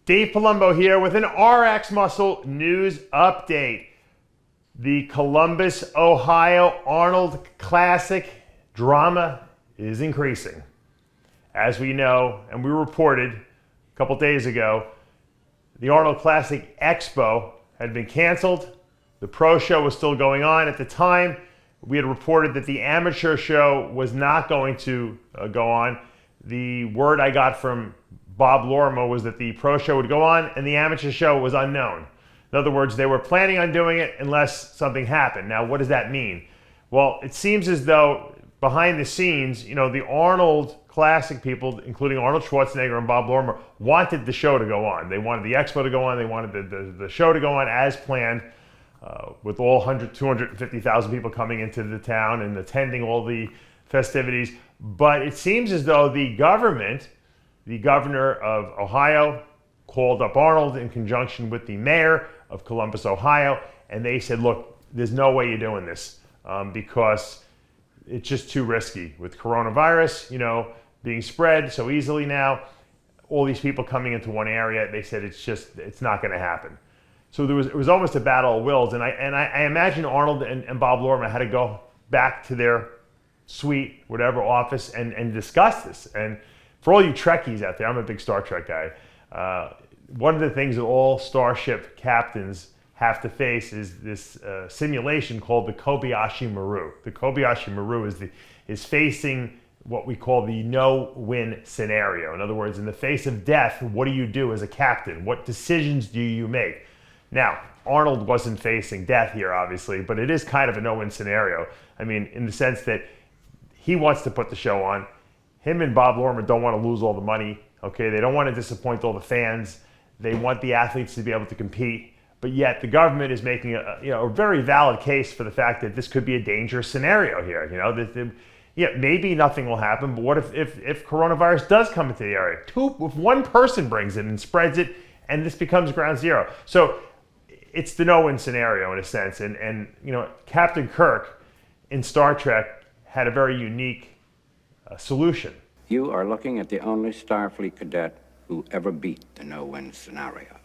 Dave Palumbo here with an RX Muscle news update. The Columbus, Ohio Arnold Classic drama is increasing. As we know, and we reported a couple days ago, the Arnold Classic Expo had been canceled. The pro show was still going on. At the time, we had reported that the amateur show was not going to go on. The word I got from Bob Lorimer was that the pro show would go on and the amateur show was unknown. In other words, they were planning on doing it unless something happened. Now, what does that mean? Well, it seems as though behind the scenes, the Arnold Classic people, including Arnold Schwarzenegger and Bob Lorimer, wanted the show to go on. They wanted the expo to go on. They wanted the show to go on as planned, with all 250,000 people coming into the town and attending all the festivities. But it seems as though the governor of Ohio called up Arnold in conjunction with the mayor of Columbus, Ohio, and they said, look, there's no way you're doing this because it's just too risky with coronavirus, being spread so easily now, all these people coming into one area. They said it's not going to happen. So it was almost a battle of wills, and I imagine Arnold and Bob Lorimer had to go back to their suite, whatever office, and discuss this. And for all you Trekkies out there, I'm a big Star Trek guy. One of the things that all starship captains have to face is this simulation called the Kobayashi Maru. The Kobayashi Maru is facing what we call the no-win scenario. In other words, in the face of death, what do you do as a captain? What decisions do you make? Now, Arnold wasn't facing death here, obviously, but it is kind of a no-win scenario. I mean, in the sense that he wants to put the show on. Him and Bob Lorimer don't want to lose all the money, okay? They don't want to disappoint all the fans. They want the athletes to be able to compete. But yet the government is making a very valid case for the fact that this could be a dangerous scenario here. Maybe nothing will happen, but what if coronavirus does come into the area? If one person brings it and spreads it, and this becomes ground zero. So it's the no-win scenario in a sense. And Captain Kirk in Star Trek had a very unique solution. You are looking at the only Starfleet cadet who ever beat the no-win scenario.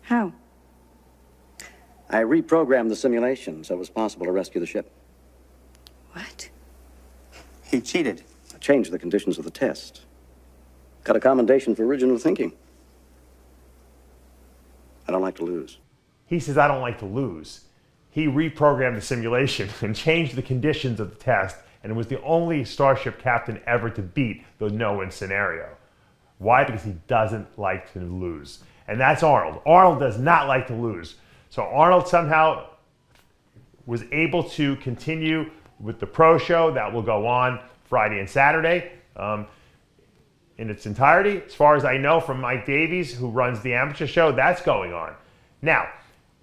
How? I reprogrammed the simulation so it was possible to rescue the ship. What? He cheated. I changed the conditions of the test. Got a commendation for original thinking. I don't like to lose. He says, I don't like to lose. He reprogrammed the simulation and changed the conditions of the test, and was the only starship captain ever to beat the no-win scenario. Why? Because he doesn't like to lose. And that's Arnold. Arnold does not like to lose. So Arnold somehow was able to continue with the pro show that will go on Friday and Saturday in its entirety. As far as I know from Mike Davies, who runs the amateur show, that's going on. Now,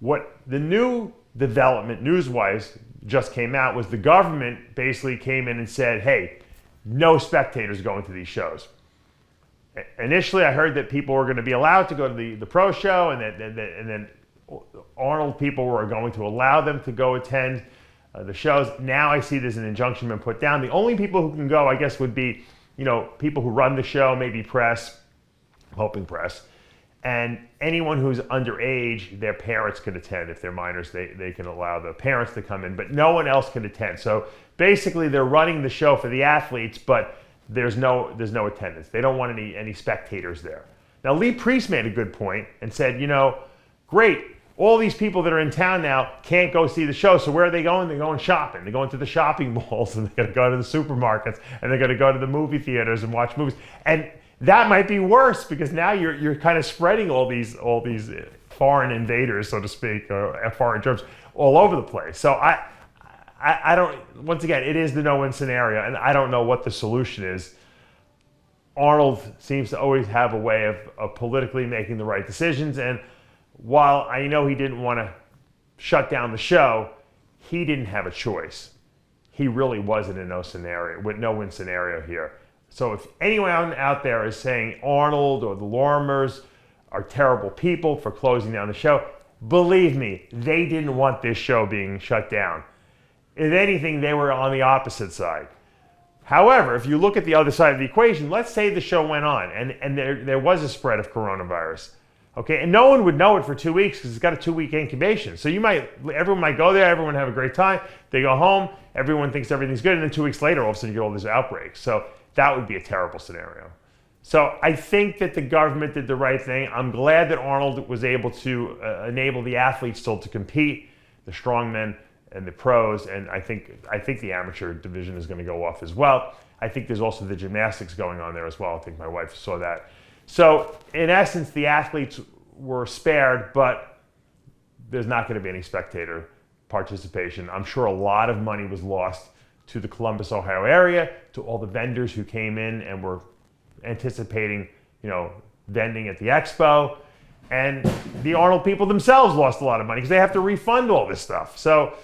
what the new development news-wise just came out was the government basically came in and said, hey, no spectators going to these shows. Initially, I heard that people were going to be allowed to go to the pro show, and then Arnold people were going to allow them to go attend the shows. Now I see there's an injunction been put down. The only people who can go, I guess, would be people who run the show, maybe press, hoping press, and anyone who's underage, their parents can attend. If they're minors, they can allow the parents to come in, but no one else can attend. So basically, they're running the show for the athletes, but there's no attendance. They don't want any spectators there. Now, Lee Priest made a good point and said, great, all these people that are in town now can't go see the show, so where are they going? They're going shopping. They're going to the shopping malls, and they're going to go to the supermarkets, and they're going to go to the movie theaters and watch movies. And that might be worse, because now you're kind of spreading all these foreign invaders, so to speak, or foreign germs all over the place. So I don't, once again, it is the no-win scenario, and I don't know what the solution is. Arnold seems to always have a way of politically making the right decisions, and while I know he didn't want to shut down the show, he didn't have a choice. He really was in a no-win scenario here. So if anyone out there is saying Arnold or the Lorimers are terrible people for closing down the show, believe me, they didn't want this show being shut down. If anything, they were on the opposite side. However, if you look at the other side of the equation, let's say the show went on and there was a spread of coronavirus. Okay, and no one would know it for 2 weeks because it's got a 2-week incubation. So everyone might go there, everyone have a great time. They go home, everyone thinks everything's good, and then 2 weeks later, all of a sudden you get all these outbreaks. So that would be a terrible scenario. So I think that the government did the right thing. I'm glad that Arnold was able to enable the athletes still to compete, the strongmen and the pros, and I think the amateur division is going to go off as well. I think there's also the gymnastics going on there as well. I think my wife saw that. So in essence, the athletes were spared, but there's not going to be any spectator participation. I'm sure a lot of money was lost to the Columbus, Ohio area, to all the vendors who came in and were anticipating, vending at the expo. And the Arnold people themselves lost a lot of money because they have to refund all this stuff. So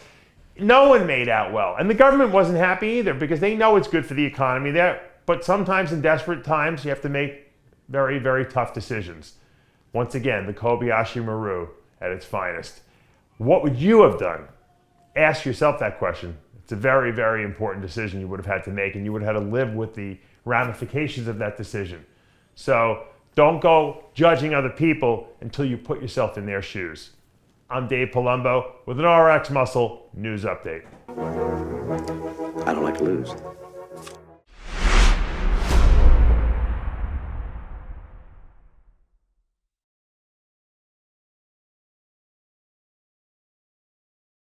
no one made out well. And the government wasn't happy either because they know it's good for the economy there. But sometimes in desperate times, you have to make very, very tough decisions. Once again, the Kobayashi Maru at its finest. What would you have done? Ask yourself that question. It's a very, very important decision you would have had to make, and you would have had to live with the ramifications of that decision. So don't go judging other people until you put yourself in their shoes. I'm Dave Palumbo with an RX Muscle News Update. I don't like to lose.